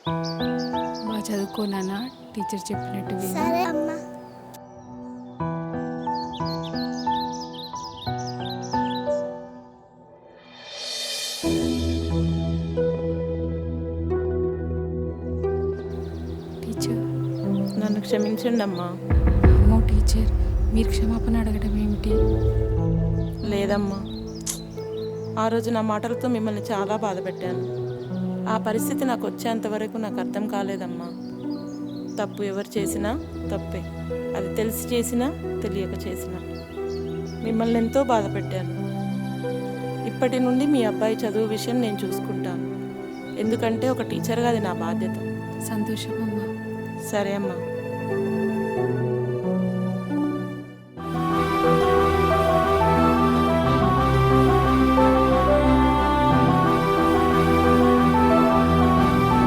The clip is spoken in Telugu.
బాగా చదువుకోనా, టీచర్ చెప్పినట్టు విను. సరే అమ్మా. టీచర్. నన్ను క్షమించండి అమ్మా. అమ్మో టీచర్, మీరు క్షమాపణ అడగడం ఏమిటి? లేదమ్మా, ఆ రోజు నా మాటలతో మిమ్మల్ని చాలా బాధ పెట్టాను. ఆ పరిస్థితి నాకు వచ్చేంత వరకు నాకు అర్థం కాలేదమ్మా. తప్పు ఎవరు చేసినా తప్పే, అది తెలిసి చేసినా తెలియక చేసినా. మిమ్మల్ని ఎంతో బాధ పెట్టాను. ఇప్పటి నుండి మీ అబ్బాయి చదువు విషయం నేను చూసుకుంటాను, ఎందుకంటే ఒక టీచర్గా అది నా బాధ్యత. సంతోషం అమ్మా. సరే అమ్మా.